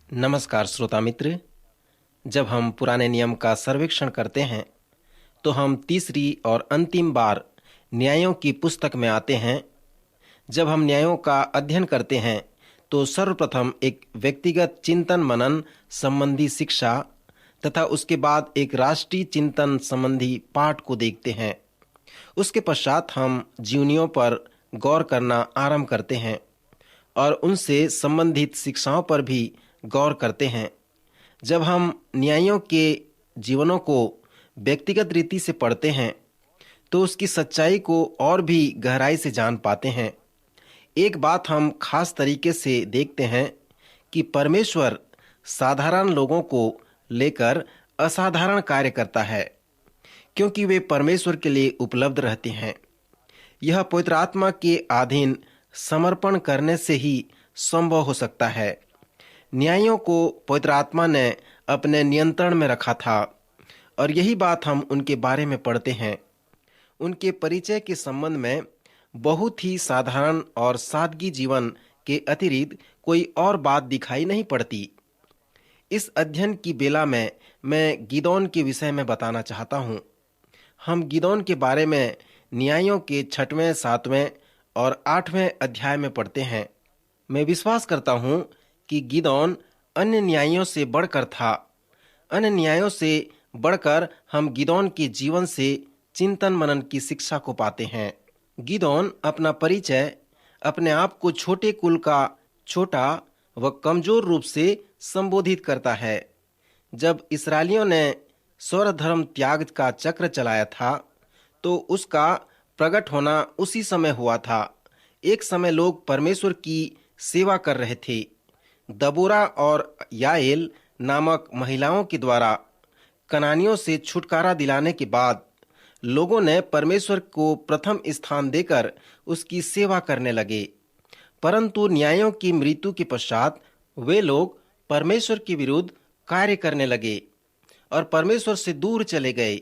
नमस्कार श्रोता मित्र। जब हम पुराने नियम का सर्वेक्षण करते हैं तो हम तीसरी और अंतिम बार न्यायों की पुस्तक में आते हैं। जब हम न्यायों का अध्ययन करते हैं तो सर्वप्रथम एक व्यक्तिगत चिंतन मनन संबंधी शिक्षा तथा उसके बाद एक राष्ट्रीय चिंतन संबंधी पाठ को देखते हैं। उसके पश्चात हम जीवनियों पर गौर करना आरंभ करते हैं और उनसे संबंधित शिक्षाओं पर भी गौर करते हैं। जब हम न्यायियों के जीवनों को व्यक्तिगत रीति से पढ़ते हैं तो उसकी सच्चाई को और भी गहराई से जान पाते हैं। एक बात हम खास तरीके से देखते हैं कि परमेश्वर साधारण लोगों को लेकर असाधारण कार्य करता है, क्योंकि वे परमेश्वर के लिए उपलब्ध रहते हैं। यह पवित्र आत्मा के अधीन समर्पण करने से ही संभव हो सकता है। न्यायियों को पवित्र आत्मा ने अपने नियंत्रण में रखा था और यही बात हम उनके बारे में पढ़ते हैं। उनके परिचय के संबंध में बहुत ही साधारण और सादगी जीवन के अतिरिक्त कोई और बात दिखाई नहीं पड़ती। इस अध्ययन की बेला में मैं गिदोन के विषय में बताना चाहता हूँ। हम गिदोन के बारे में न्यायों के 6वें, 7वें और 8वें अध्याय में पढ़ते हैं। मैं विश्वास करता हूँ कि गिदोन अन्य न्यायों से बढ़कर था। अन्य न्यायों से बढ़कर हम गिदोन के जीवन से चिंतन मनन की शिक्षा को पाते हैं। गिदोन अपना परिचय अपने आप को छोटे कुल का छोटा व कमजोर रूप से संबोधित करता है। जब इस्राएलियों ने स्वर धर्म त्याग का चक्र चलाया था तो उसका प्रकट होना उसी समय हुआ था। एक समय लोग परमेश्वर की सेवा कर रहे थे। दबोरा और याएल नामक महिलाओं के द्वारा कनानियों से छुटकारा दिलाने के बाद लोगों ने परमेश्वर को प्रथम स्थान देकर उसकी सेवा करने लगे। परंतु न्यायों की मृत्यु के पश्चात वे लोग परमेश्वर के विरुद्ध कार्य करने लगे और परमेश्वर से दूर चले गए।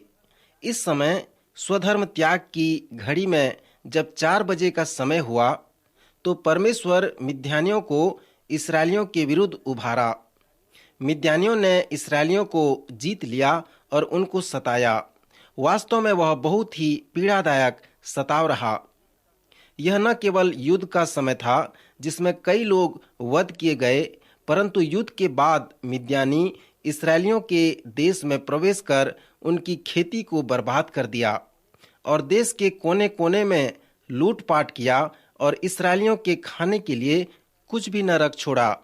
इस समय स्वधर्म त्याग की घड़ी में जब 4 बजे का समय हुआ तो परमेश्वर मिद्यानियों को इस्राएलियों के विरुद्ध उभारा। मिद्यानियों ने इस्राएलियों को जीत लिया और उनको सताया। वास्तव में वह बहुत ही पीड़ादायक सताव रहा। यह न केवल युद्ध का समय था जिसमें कई लोग वध किए गए, परंतु युद्ध के बाद मिद्यानी इस्राएलियों के देश में प्रवेश कर उनकी खेती को बर्बाद कर दिया और देश के कोने कोने में लूटपाट किया और इस्राएलियों के खाने के लिए कुछ भी न रख छोड़ा।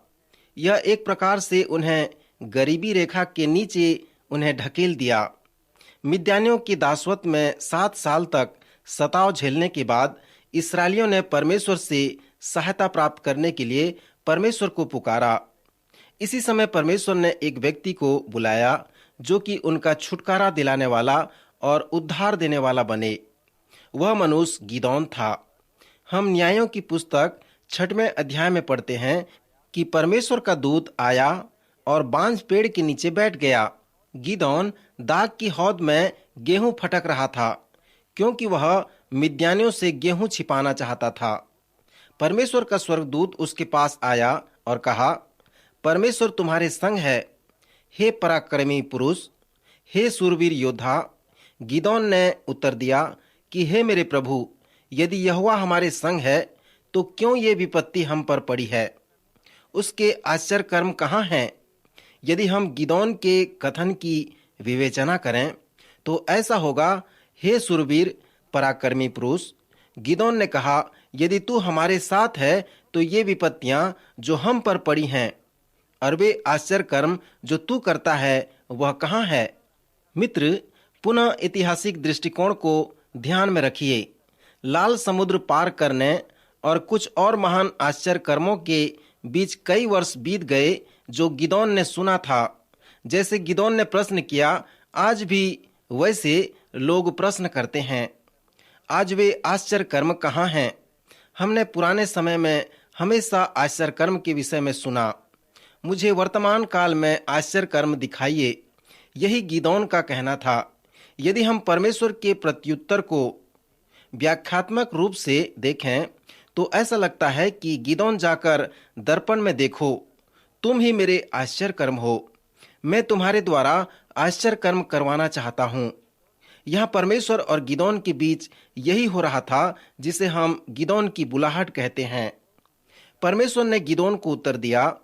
यह एक प्रकार से उन्हें गरीबी रेखा के नीचे उन्हें ढकेल दिया। मिद्यानियों की दासवत में 7 साल तक सताव झेलने के बाद इस्राएलियों ने परमेश्वर से सहायता प्राप्त करने के लिए परमेश्वर को पुकारा। इसी समय परमेश्वर ने एक व्यक्ति को बुलाया जो कि उनका छुटकारा दिलाने वाला और उद्धार देने वाला बने। वह मनुष्य गिदोन था। हम न्यायों की पुस्तक 6वें अध्याय में पढ़ते हैं कि परमेश्वर का दूत आया और बांज पेड़ के नीचे बैठ गया। गिदोन दाग की हौद में गेहूं फटक रहा था, क्योंकि वह मिद्यानियों से गेहूं छिपाना चाहता था। परमेश्वर का स्वर्गदूत उसके पास आया और कहा, परमेश्वर तुम्हारे संग है, हे पराक्रमी पुरुष, हे सूरवीर योद्धा। गिदोन ने उत्तर दिया कि हे मेरे प्रभु, यदि यहोवा हमारे संग है तो क्यों ये विपत्ति हम पर पड़ी है? उसके आश्चर्य कर्म कहाँ हैं? यदि हम गिदोन के कथन की विवेचना करें तो ऐसा होगा, हे सूरवीर पराक्रमी पुरुष। गिदोन ने कहा, यदि तू हमारे साथ है तो ये विपत्तियां जो हम पर पड़ी हैं और वे आश्चर्य कर्म जो तू करता है वह कहाँ है? मित्र, पुनः ऐतिहासिक दृष्टिकोण को ध्यान में रखिए। लाल समुद्र पार करने और कुछ और महान आश्चर्य कर्मों के बीच कई वर्ष बीत गए जो गिदोन ने सुना था। जैसे गिदोन ने प्रश्न किया, आज भी वैसे लोग प्रश्न करते हैं। आज वे आश्चर्य कर्म कहाँ हैं? हमने पुराने समय में हमेशा आश्चर्य कर्म के विषय में सुना। मुझे वर्तमान काल में आश्चर्य कर्म दिखाइए, यही गिदोन का कहना था। यदि हम परमेश्वर के प्रत्युत्तर को व्याख्यात्मक रूप से देखें तो ऐसा लगता है कि गिदोन जाकर दर्पण में देखो तुम ही मेरे आश्चर्य कर्म हो। मैं तुम्हारे द्वारा आश्चर्य कर्म करवाना चाहता हूँ। यहाँ परमेश्वर और गिदोन के बीच यही हो रहा था जिसे हम गिदोन की बुलाहट कहते हैं। परमेश्वर ने गिदोन को उत्तर दिया,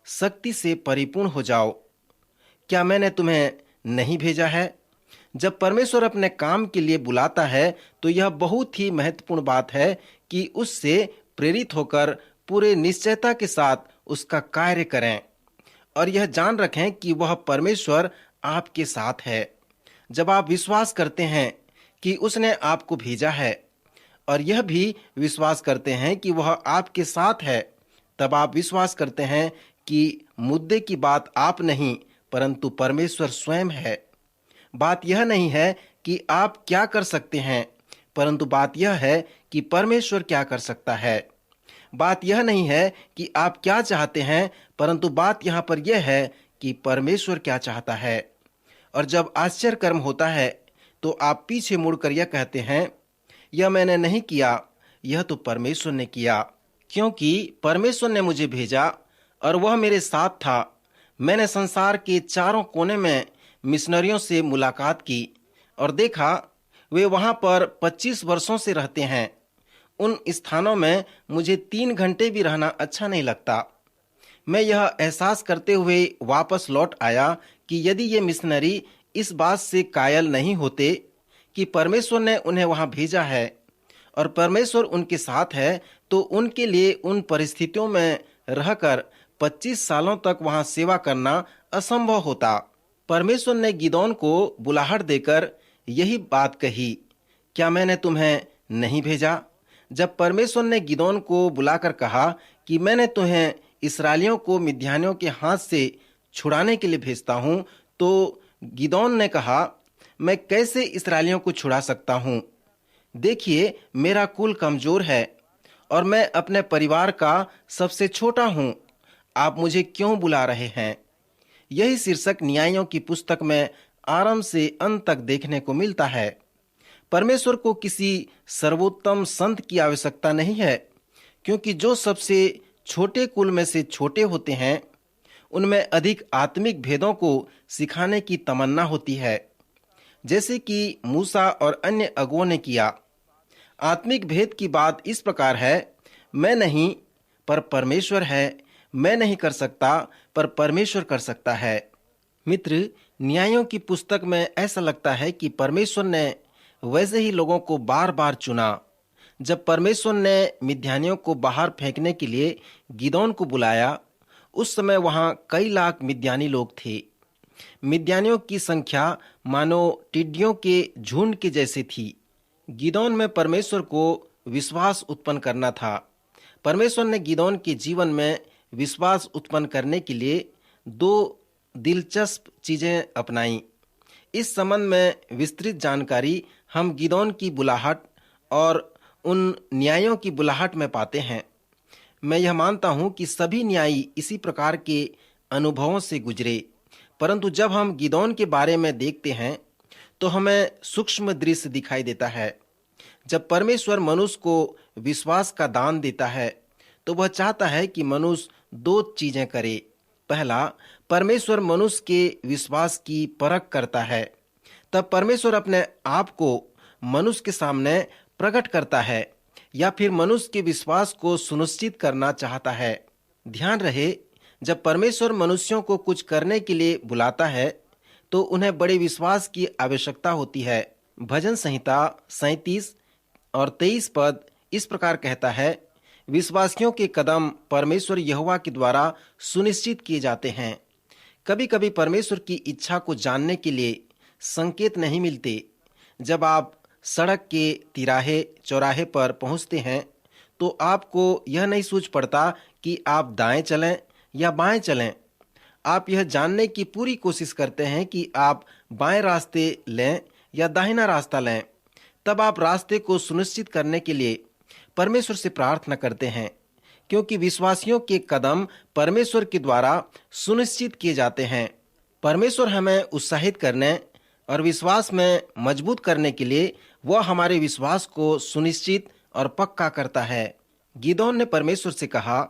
शक्ति से परिपूर्ण हो जाओ। क्या मैंने तुम्हें नहीं भेजा है? जब परमेश्वर अपने काम के लिए बुलाता है तो यह बहुत ही महत्वपूर्ण बात है कि उससे प्रेरित होकर पूरे निश्चयता के साथ उसका कार्य करें और यह जान रखें कि वह परमेश्वर आपके साथ है। जब आप विश्वास करते हैं कि उसने आपको भेजा है और यह भी विश्वास करते हैं कि वह आपके साथ है, तब आप विश्वास करते हैं कि मुद्दे की बात आप नहीं परंतु परमेश्वर स्वयं है। बात यह नहीं है कि आप क्या कर सकते हैं, परंतु बात यह है कि परमेश्वर क्या कर सकता है। बात यह नहीं है कि आप क्या चाहते हैं, परंतु बात यहाँ पर यह है कि परमेश्वर क्या चाहता है। और जब आश्चर्य कर्म होता है तो आप पीछे मुड़कर यह कहते हैं, यह मैंने नहीं किया, यह तो परमेश्वर ने किया, क्योंकि परमेश्वर ने मुझे भेजा और वह मेरे साथ था। मैंने संसार के चारों कोने में मिशनरियों से मुलाकात की और देखा वे वहां पर 25 वर्षों से रहते हैं। उन स्थानों में मुझे 3 घंटे भी रहना अच्छा नहीं लगता। मैं यह एहसास करते हुए वापस लौट आया कि यदि ये मिशनरी इस बात से कायल नहीं होते कि परमेश्वर ने उन्हें वहां भेजा है और परमेश्वर उनके साथ है, तो उनके लिए उन परिस्थितियों में रहकर 25 सालों तक वहां सेवा करना असंभव होता। परमेश्वर ने गिदोन को बुलाहट देकर यही बात कही, क्या मैंने तुम्हें नहीं भेजा? जब परमेश्वर ने गिदोन को बुलाकर कहा कि मैंने तुम्हें इस्राएलियों को मिद्यानियों के हाथ से छुड़ाने के लिए भेजता हूं, तो गिदोन ने कहा, मैं कैसे इस्राएलियों को छुड़ा सकता हूं? देखिए, मेरा कुल कमजोर है और मैं अपने परिवार का सबसे छोटा हूं। आप मुझे क्यों बुला रहे हैं? यही शीर्षक न्यायों की पुस्तक में आरंभ से अंत तक देखने को मिलता है। परमेश्वर को किसी सर्वोत्तम संत की आवश्यकता नहीं है, क्योंकि जो सबसे छोटे कुल में से छोटे होते हैं उनमें अधिक आत्मिक भेदों को सिखाने की तमन्ना होती है, जैसे कि मूसा और अन्य अगुओं ने किया। आत्मिक भेद की बात इस प्रकार है, मैं नहीं पर परमेश्वर है, मैं नहीं कर सकता पर परमेश्वर कर सकता है। मित्र, न्यायों की पुस्तक में ऐसा लगता है कि परमेश्वर ने वैसे ही लोगों को बार बार चुना। जब परमेश्वर ने मिद्यानियों को बाहर फेंकने के लिए गिदोन को बुलाया, उस समय वहां कई लाख मिद्यानी लोग थे। मिद्यानियों की संख्या मानो टिड्डियों के झुंड के जैसे थी। गिदोन में परमेश्वर को विश्वास उत्पन्न करना था। परमेश्वर ने गिदोन के जीवन में विश्वास उत्पन्न करने के लिए 2 दिलचस्प चीजें अपनाई। इस संबंध में विस्तृत जानकारी हम गिदोन की बुलाहट और उन न्यायों की बुलाहट में पाते हैं। मैं यह मानता हूं कि सभी न्यायी इसी प्रकार के अनुभवों से गुजरे, परंतु जब हम गिदोन के बारे में देखते हैं तो हमें सूक्ष्म दृश्य दिखाई देता है। जब परमेश्वर मनुष्य को विश्वास का दान देता है तो वह चाहता है कि मनुष्य 2 चीजें करे। पहला, परमेश्वर मनुष्य के विश्वास की परख करता है, तब परमेश्वर अपने आप को मनुष्य के सामने प्रकट करता है, या फिर मनुष्य के विश्वास को सुनिश्चित करना चाहता है। ध्यान रहे, जब परमेश्वर मनुष्यों को कुछ करने के लिए बुलाता है तो उन्हें बड़े विश्वास की आवश्यकता होती है। भजन संहिता 37 और 23 पद इस प्रकार कहता है, विश्वासियों के कदम परमेश्वर यहोवा के द्वारा सुनिश्चित किए जाते हैं। कभी कभी परमेश्वर की इच्छा को जानने के लिए संकेत नहीं मिलते। जब आप सड़क के तिराहे चौराहे पर पहुंचते हैं तो आपको यह नहीं सूझ पड़ता कि आप दाएं चलें या बाएं चलें। आप यह जानने की पूरी कोशिश करते हैं कि आप बाएं रास्ते लें या दाहिना रास्ता लें। तब आप रास्ते को सुनिश्चित करने के लिए परमेश्वर से प्रार्थना करते हैं, क्योंकि विश्वासियों के कदम परमेश्वर के द्वारा सुनिश्चित किए जाते हैं। परमेश्वर हमें उत्साहित करने और विश्वास में मजबूत करने के लिए वह हमारे विश्वास को सुनिश्चित और पक्का करता है। गिदोन ने परमेश्वर से कहा,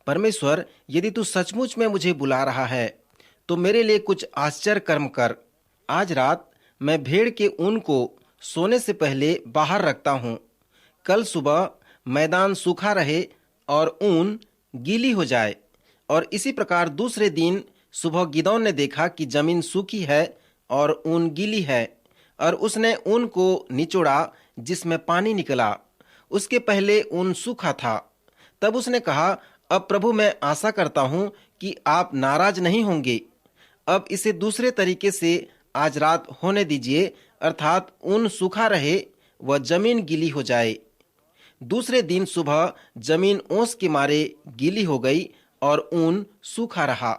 परमेश्वर, यदि तू सचमुच में मुझे बुला रहा है तो मेरे लिए कुछ आश्चर्य कर्म कर। आज रात मैं भेड़ के ऊन को सोने से पहले बाहर रखता हूँ। कल सुबह मैदान सूखा रहे और ऊन गीली हो जाए। और इसी प्रकार दूसरे दिन सुबह गिदोन ने देखा कि जमीन सूखी है और ऊन गीली है, और उसने ऊन को निचोड़ा जिसमें पानी निकला। उसके पहले ऊन सूखा था। तब उसने कहा, अब प्रभु, मैं आशा करता हूँ कि आप नाराज नहीं होंगे। अब इसे दूसरे तरीके से आज रात होने दीजिए, अर्थात ऊन सूखा रहे व जमीन गीली हो जाए। दूसरे दिन सुबह जमीन ओस के मारे गीली हो गई और ऊन सूखा रहा।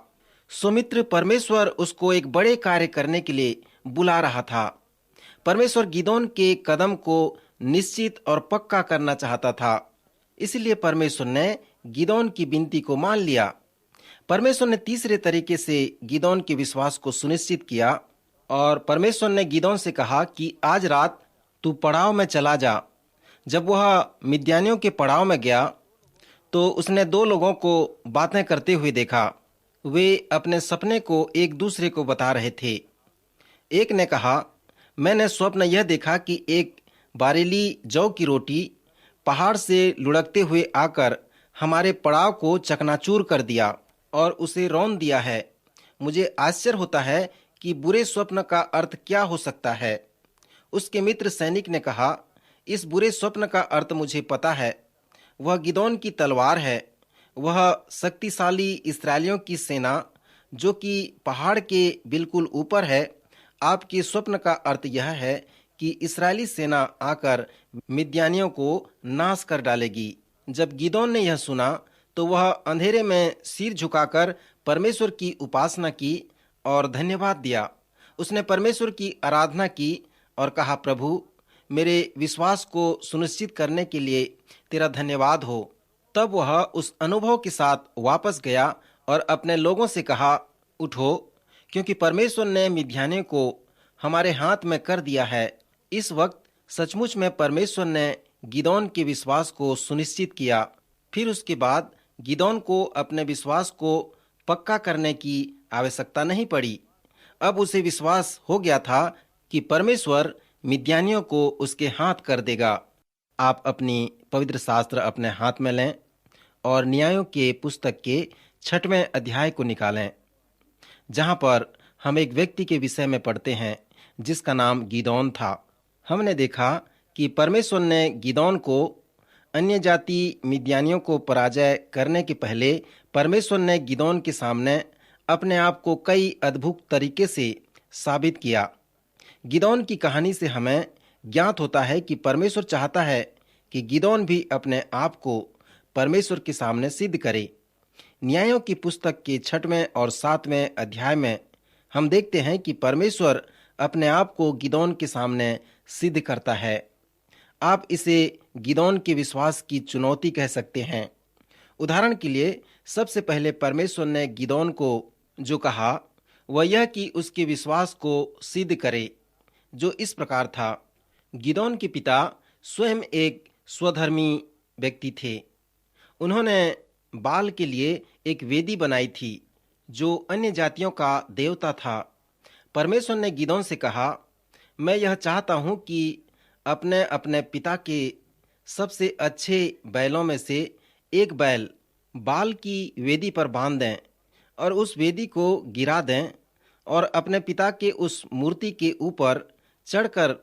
सुमित्र, परमेश्वर उसको एक बड़े कार्य करने के लिए बुला रहा था। परमेश्वर गिदोन के कदम को निश्चित और पक्का करना चाहता था। इसलिए परमेश्वर ने गिदोन की विनती को मान लिया। परमेश्वर ने तीसरे तरीके से गिदोन के विश्वास को सुनिश्चित किया, और परमेश्वर ने गिदोन से कहा कि आज रात तू पड़ाव में चला जा। जब वह मिद्यानियों के पड़ाव में गया तो उसने दो लोगों को बातें करते हुए देखा। वे अपने सपने को एक दूसरे को बता रहे थे। एक ने कहा, मैंने स्वप्न यह देखा कि एक बारेली जौ की रोटी पहाड़ से लुढ़कते हुए आकर हमारे पड़ाव को चकनाचूर कर दिया और उसे रौंद दिया है। मुझे आश्चर्य होता है कि बुरे स्वप्न का अर्थ क्या हो सकता है। उसके मित्र सैनिक ने कहा, इस बुरे स्वप्न का अर्थ मुझे पता है। वह गिदोन की तलवार है। वह शक्तिशाली इस्राएलियों की सेना जो कि पहाड़ के बिल्कुल ऊपर है। आपके स्वप्न का अर्थ यह है कि इस्राएली सेना आकर मिद्यानियों को नाश कर डालेगी। जब गिदोन ने यह सुना तो वह अंधेरे में सिर झुकाकर परमेश्वर की उपासना की और धन्यवाद दिया। उसने परमेश्वर की आराधना की और कहा, प्रभु, मेरे विश्वास को सुनिश्चित करने के लिए तेरा धन्यवाद हो। तब वह उस अनुभव के साथ वापस गया और अपने लोगों से कहा, उठो, क्योंकि परमेश्वर ने मिद्यानियों को हमारे हाथ में कर दिया है। इस वक्त सचमुच में परमेश्वर ने गिदोन के विश्वास को सुनिश्चित किया। फिर उसके बाद गिदोन को अपने विश्वास को पक्का करने की आवश्यकता नहीं पड़ी। अब उसे विश्वास हो गया था कि परमेश्वर मिद्यानियों को उसके हाथ कर देगा। आप अपनी पवित्र शास्त्र अपने हाथ में लें और न्यायों के पुस्तक के 6वें अध्याय को निकालें, जहां पर हम एक व्यक्ति के विषय में पढ़ते हैं जिसका नाम गिदोन था। हमने देखा कि परमेश्वर ने गिदोन को अन्य जाति मिद्यानियों को पराजय करने के पहले परमेश्वर ने गिदोन के सामने अपने आप को कई अद्भुत तरीके से साबित किया। गिदोन की कहानी से हमें ज्ञात होता है कि परमेश्वर चाहता है कि गिदोन भी अपने आप को परमेश्वर के सामने सिद्ध करे। न्यायों की पुस्तक के 6वें और 7वें अध्याय में हम देखते हैं कि परमेश्वर अपने आप को गिदोन के सामने सिद्ध करता है। आप इसे गिदोन के विश्वास की चुनौती कह सकते हैं। उदाहरण के लिए सबसे पहले परमेश्वर ने गिदोन को जो कहा वह यह कि उसके विश्वास को सिद्ध करे, जो इस प्रकार था। गिदोन के पिता स्वयं एक स्वधर्मी व्यक्ति थे। उन्होंने बाल के लिए एक वेदी बनाई थी जो अन्य जातियों का देवता था। परमेश्वर ने गिदोन से कहा, मैं यह चाहता हूं कि अपने अपने पिता के सबसे अच्छे बैलों में से एक बैल बाल की वेदी पर बांध दें और उस वेदी को गिरा दें और अपने पिता के उस मूर्ति के ऊपर चढ़कर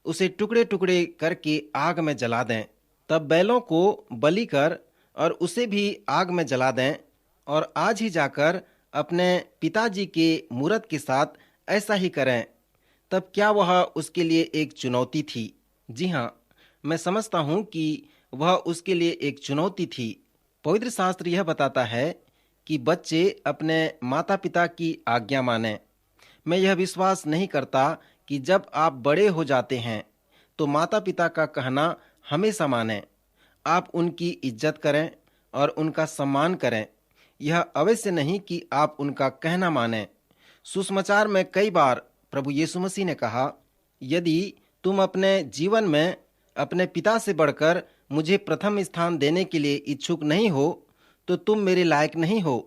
उसे टुकड़े टुकड़े करके आग में जला दें। तब बैलों को बलि कर और उसे भी आग में जला दें और आज ही जाकर अपने पिताजी के मूरत के साथ ऐसा ही करें। तब क्या वह उसके लिए एक चुनौती थी? जी हाँ, मैं समझता हूँ कि वह उसके लिए एक चुनौती थी। पवित्र शास्त्र यह बताता है कि बच्चे अपने माता पिता की आज्ञा मानें। मैं यह विश्वास नहीं करता कि जब आप बड़े हो जाते हैं तो माता पिता का कहना हमेशा मानें। आप उनकी इज्जत करें और उनका सम्मान करें। यह अवश्य नहीं कि आप उनका कहना मानें। सुसमाचार में कई बार प्रभु यीशु मसीह ने कहा, यदि तुम अपने जीवन में अपने पिता से बढ़कर मुझे प्रथम स्थान देने के लिए इच्छुक नहीं हो तो तुम मेरे लायक नहीं हो।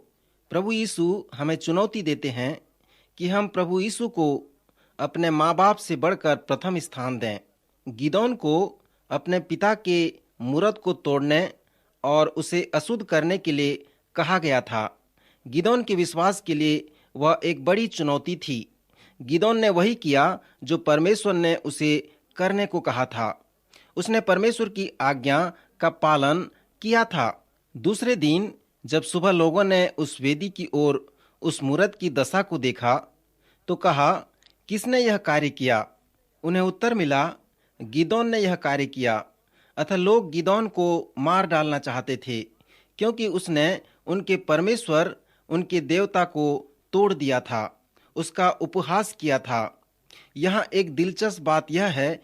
प्रभु यीशु हमें चुनौती देते हैं कि हम प्रभु यीशु को अपने माँ बाप से बढ़कर प्रथम स्थान दें। गिदोन को अपने पिता के मूरत को तोड़ने और उसे अशुद्ध करने के लिए कहा गया था। गिदोन के विश्वास के लिए वह एक बड़ी चुनौती थी। गिदोन ने वही किया जो परमेश्वर ने उसे करने को कहा था। उसने परमेश्वर की आज्ञा का पालन किया था। दूसरे दिन जब सुबह लोगों ने उस वेदी की ओर उस मूरत की दशा को देखा तो कहा, किसने यह कार्य किया? उन्हें उत्तर मिला, गिदोन ने यह कार्य किया। अतः लोग गिदोन को मार डालना चाहते थे, क्योंकि उसने उनके परमेश्वर, उनके देवता को तोड़ दिया था, उसका उपहास किया था। यहाँ एक दिलचस्प बात यह है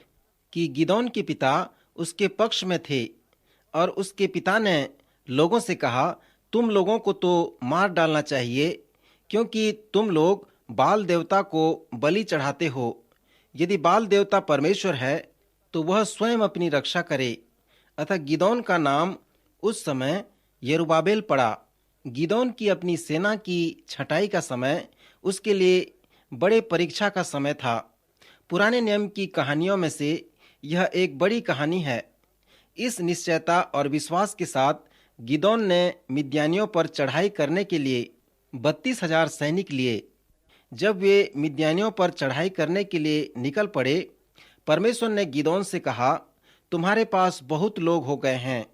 कि गिदोन के पिता उसके पक्ष में थे और उसके पिता ने लोगों से कहा, तुम लोगों को तो मार डालना चाहिए, क्योंकि तुम लोग बाल देवता को बलि चढ़ाते हो। यदि बाल देवता परमेश्वर है तो वह स्वयं अपनी रक्षा करे। अतः गिदोन का नाम उस समय यरुब्बाबेल पड़ा। गिदोन की अपनी सेना की छंटाई का समय उसके लिए बड़े परीक्षा का समय था। पुराने नियम की कहानियों में से यह एक बड़ी कहानी है। इस निश्चयता और विश्वास के साथ गिदोन ने मिद्यानियों पर चढ़ाई करने के लिए 32,000 सैनिक लिए। जब वे मिद्यानियों पर चढ़ाई करने के लिए निकल पड़े, परमेश्वर ने गिदोन से कहा, तुम्हारे पास बहुत लोग हो गए हैं।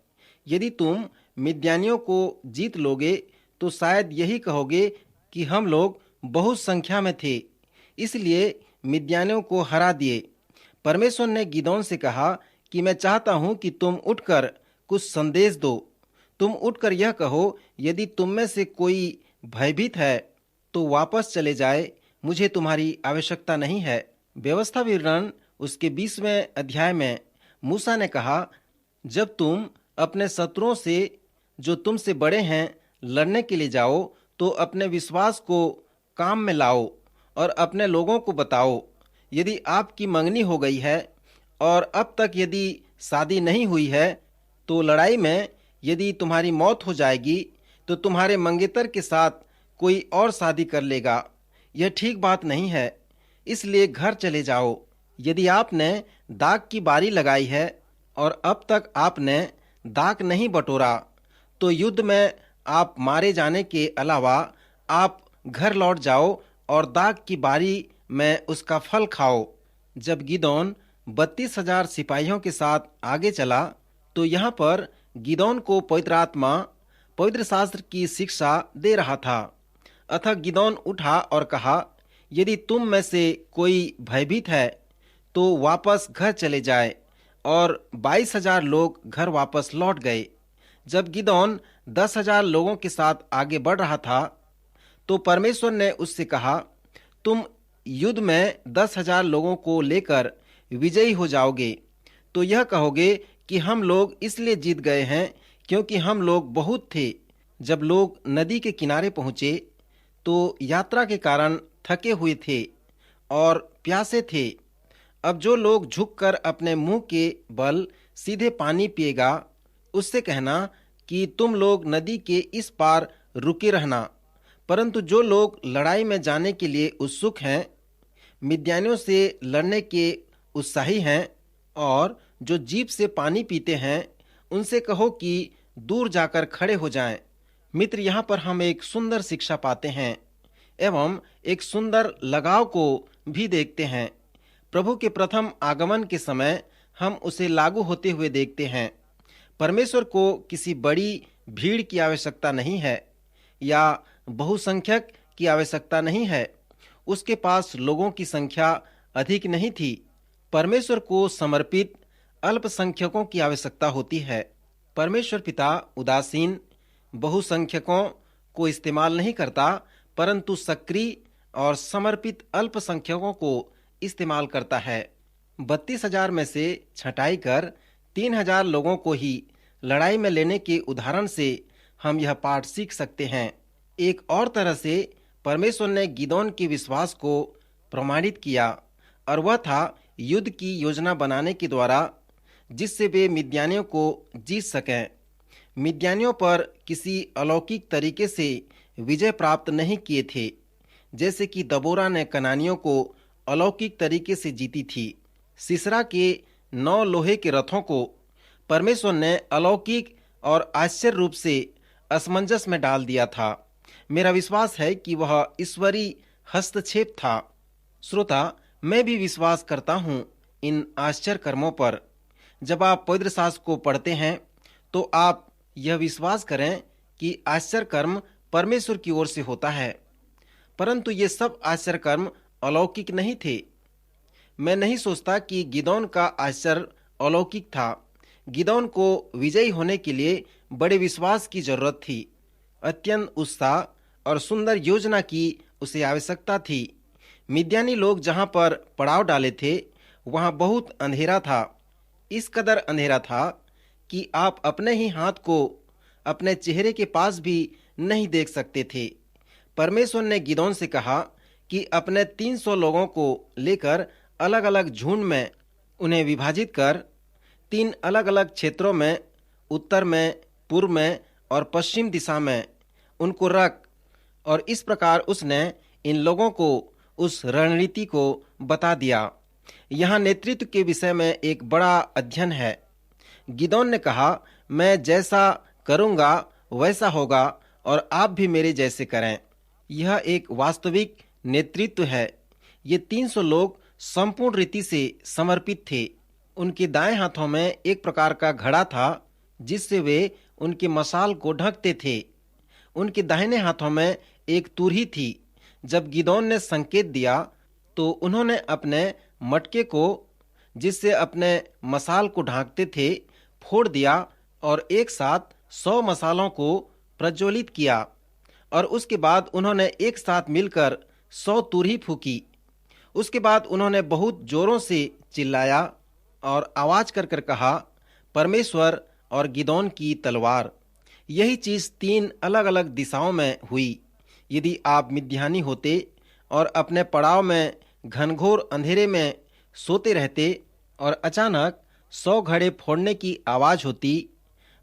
यदि तुम मिद्यानियों को जीत लोगे तो शायद यही कहोगे कि हम लोग बहुत संख्या में थे, इसलिए मिद्यानियों को हरा दिए। परमेश्वर ने गिदोन से कहा कि मैं चाहता हूं कि तुम उठकर कुछ संदेश दो। तुम उठकर यह कहो, यदि तुम में से कोई भयभीत है तो वापस चले जाए, मुझे तुम्हारी आवश्यकता नहीं है। व्यवस्था विवरण उसके 20वें अध्याय में मूसा ने कहा, जब तुम अपने शत्रुओं से जो तुमसे बड़े हैं लड़ने के लिए जाओ तो अपने विश्वास को काम में लाओ और अपने लोगों को बताओ। यदि आपकी मंगनी हो गई है और अब तक यदि शादी नहीं हुई है तो लड़ाई में यदि तुम्हारी मौत हो जाएगी तो तुम्हारे मंगेतर के साथ कोई और शादी कर लेगा। यह ठीक बात नहीं है, इसलिए घर चले जाओ। यदि आपने दाख की बारी लगाई है और अब तक आपने दाख नहीं बटोरा तो युद्ध में आप मारे जाने के अलावा आप घर लौट जाओ और दाख की बारी में उसका फल खाओ। जब गिदोन 32,000 सिपाहियों के साथ आगे चला तो यहाँ पर गिदोन को पवित्र आत्मा पवित्र शास्त्र की शिक्षा दे रहा था। अतः गिदोन उठा और कहा, यदि तुम में से कोई भयभीत है तो वापस घर चले जाए। और 22,000 लोग घर वापस लौट गए। जब गिदोन 10,000 लोगों के साथ आगे बढ़ रहा था तो परमेश्वर ने उससे कहा, तुम युद्ध में 10,000 लोगों को लेकर विजयी हो जाओगे तो यह कहोगे कि हम लोग इसलिए जीत गए हैं क्योंकि हम लोग बहुत थे। जब लोग नदी के किनारे पहुंचे तो यात्रा के कारण थके हुए थे और प्यासे थे। अब जो लोग झुककर अपने मुंह के बल सीधे पानी पिएगा, उससे कहना कि तुम लोग नदी के इस पार रुके रहना। परंतु जो लोग लड़ाई में जाने के लिए उत्सुक हैं, मिद्यानियों से लड़ने के उत्साही हैं और जो जीभ से पानी पीते हैं, उनसे कहो कि दूर जाकर खड़े हो जाएं। मित्र, यहाँ पर हम एक सुंदर शिक्षा पाते हैं एवं एक सुंदर लगाव को भी देखते हैं। प्रभु के प्रथम आगमन के समय हम उसे लागू होते हुए देखते हैं। परमेश्वर को किसी बड़ी भीड़ की आवश्यकता नहीं है या बहुसंख्यक की आवश्यकता नहीं है। उसके पास लोगों की संख्या अधिक नहीं थी। परमेश्वर को समर्पित अल्पसंख्यकों की आवश्यकता होती है। परमेश्वर पिता उदासीन बहुसंख्यकों को इस्तेमाल नहीं करता, परंतु सक्रिय और समर्पित अल्पसंख्यकों को इस्तेमाल करता है। 32,000 में से छंटाई कर 3,000 लोगों को ही लड़ाई में लेने के उदाहरण से हम यह पाठ सीख सकते हैं। एक और तरह से परमेश्वर ने गिदोन के विश्वास को प्रमाणित किया और वह था युद्ध की योजना बनाने के द्वारा, जिससे वे मिद्यानियों को जीत सकें। मिद्यानियों पर किसी अलौकिक तरीके से विजय प्राप्त नहीं किए थे, जैसे कि दबोरा ने कनानियों को अलौकिक तरीके से जीती थी। सिसरा के 9 लोहे के रथों को परमेश्वर ने अलौकिक और आश्चर्य रूप से असमंजस में डाल दिया था। मेरा विश्वास है कि वह ईश्वरीय हस्तक्षेप था। श्रोता, मैं भी विश्वास करता हूँ इन आश्चर्य कर्मों पर। जब आप पवित्र शास्त्र को पढ़ते हैं तो आप यह विश्वास करें कि आश्चर्य कर्म परमेश्वर की ओर से होता है, परंतु ये सब आश्चर्य कर्म अलौकिक नहीं थे। मैं नहीं सोचता कि गिदोन का आश्चर्य अलौकिक था। गिदोन को विजयी होने के लिए बड़े विश्वास की जरूरत थी। अत्यंत उत्साह और सुंदर योजना की उसे आवश्यकता थी। मिद्यानी लोग जहां पर पड़ाव डाले थे वहां बहुत अंधेरा था। इस कदर अंधेरा था कि आप अपने ही हाथ को अपने चेहरे के पास भी नहीं देख सकते थे। परमेश्वर ने गिदोन से कहा कि अपने 300 लोगों को लेकर अलग अलग झुंड में उन्हें विभाजित कर 3 अलग अलग क्षेत्रों में, उत्तर में, पूर्व में और पश्चिम दिशा में उनको रख। और इस प्रकार उसने इन लोगों को उस रणनीति को बता दिया। यहाँ नेतृत्व के विषय में एक बड़ा अध्ययन है। गिदोन ने कहा, मैं जैसा करूँगा वैसा होगा और आप भी मेरे जैसे करें। यह एक वास्तविक नेतृत्व है। ये 300 लोग संपूर्ण रीति से समर्पित थे। उनके दाएं हाथों में एक प्रकार का घड़ा था जिससे वे उनके मशाल को ढकते थे। उनके दाहिने हाथों में एक तुरही थी। जब गिदोन ने संकेत दिया तो उन्होंने अपने मटके को, जिससे अपने मशाल को ढांकते थे, फोड़ दिया और एक साथ 100 मशालों को प्रज्वलित किया। और उसके बाद उन्होंने एक साथ मिलकर 100 तुरही फूकी। उसके बाद उन्होंने बहुत जोरों से चिल्लाया और आवाज कर कर कहा, परमेश्वर और गिदोन की तलवार। यही चीज 3 अलग अलग दिशाओं में हुई। यदि आप मिद्यानी होते और अपने पड़ाव में घनघोर अंधेरे में सोते रहते और अचानक 100 घड़े फोड़ने की आवाज होती,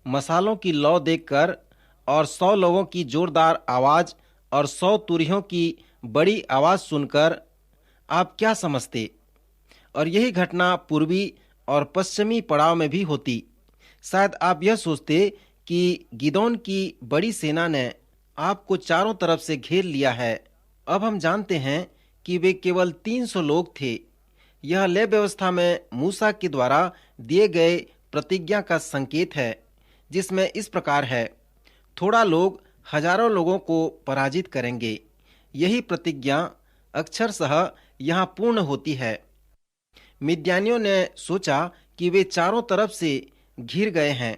मसालों की लौ देखकर और 100 लोगों की जोरदार आवाज और 100 तुरहियों की बड़ी आवाज सुनकर आप क्या समझते? और यही घटना पूर्वी और पश्चिमी पड़ाव में भी होती। शायद आप यह सोचते कि गिदोन की बड़ी सेना ने आपको चारों तरफ से घेर लिया है। अब हम जानते हैं कि वे केवल 300 लोग थे। यह लेव व्यवस्था में मूसा के द्वारा दिए गए प्रतिज्ञा का संकेत है, जिसमें इस प्रकार है, थोड़ा लोग हजारों लोगों को पराजित करेंगे। यही प्रतिज्ञा अक्षरशः यहाँ पूर्ण होती है। मिद्यानियों ने सोचा कि वे चारों तरफ से घिर गए हैं।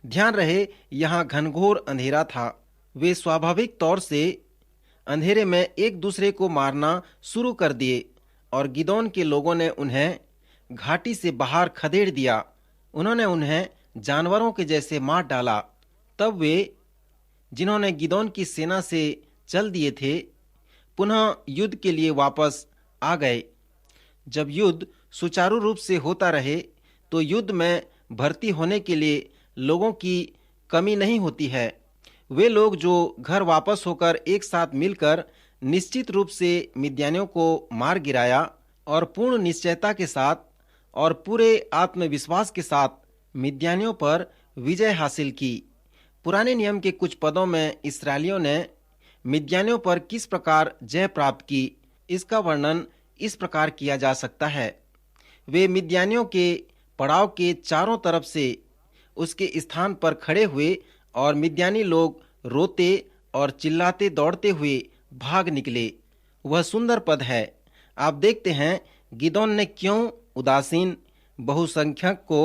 ध्यान रहे, यहाँ घनघोर अंधेरा था। वे स्वाभाविक तौर से अंधेरे में एक दूसरे को मारना शुरू कर दिए और गिदोन के लोगों ने उन्हें घाटी से बाहर खदेड़ दिया। उन्होंने उन्हें जानवरों के जैसे मार डाला। तब वे, जिन्होंने गिदोन की सेना से चल दिए थे, पुनः युद्ध के लिए वापस आ गए। जब युद्ध सुचारू रूप से होता रहे तो युद्ध में भर्ती होने के लिए लोगों की कमी नहीं होती है। वे लोग जो घर वापस होकर एक साथ मिलकर निश्चित रूप से मिद्यानियों को मार गिराया और पूर्ण निश्चयता के साथ और पूरे आत्मविश्वास के साथ मिद्यानियों पर विजय हासिल की। पुराने नियम के कुछ पदों में इस्राएलियों ने मिद्यानियों पर किस प्रकार जय प्राप्त की, इसका वर्णन इस प्रकार किया जा सकता है। वे मिद्यानियों के पड़ाव के चारों तरफ से उसके स्थान पर खड़े हुए और मिद्यानी लोग रोते और चिल्लाते दौड़ते हुए भाग निकले। वह सुंदर पद है। आप देखते हैं गिदोन ने क्यों उदासीन बहुसंख्यक को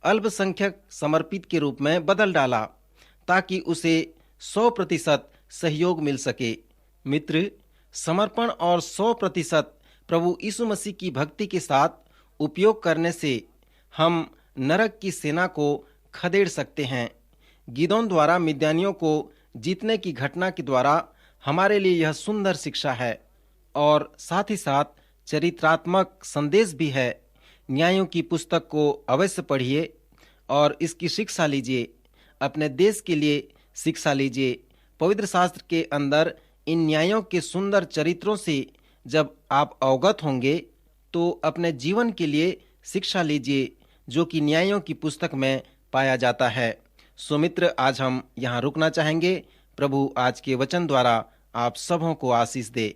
अल्पसंख्यक समर्पित के रूप में बदल डाला, ताकि उसे 100% सहयोग मिल सके। मित्र, समर्पण और 100% प्रभु यीशु मसीह की भक्ति के साथ उपयोग करने से हम नरक की सेना को खदेड़ सकते हैं। गिदोन द्वारा मिद्यानियों को जीतने की घटना के द्वारा हमारे लिए यह सुंदर शिक्षा है और साथ ही साथ चरित्रात्मक संदेश भी है। न्यायों की पुस्तक को अवश्य पढ़िए और इसकी शिक्षा लीजिए। अपने देश के लिए शिक्षा लीजिए। पवित्र शास्त्र के अंदर इन न्यायों के सुंदर चरित्रों से जब आप अवगत होंगे तो अपने जीवन के लिए शिक्षा लीजिए, जो कि न्यायों की पुस्तक में पाया जाता है। सो मित्र, आज हम यहाँ रुकना चाहेंगे। प्रभु आज के वचन द्वारा आप सबों को आशीष दे।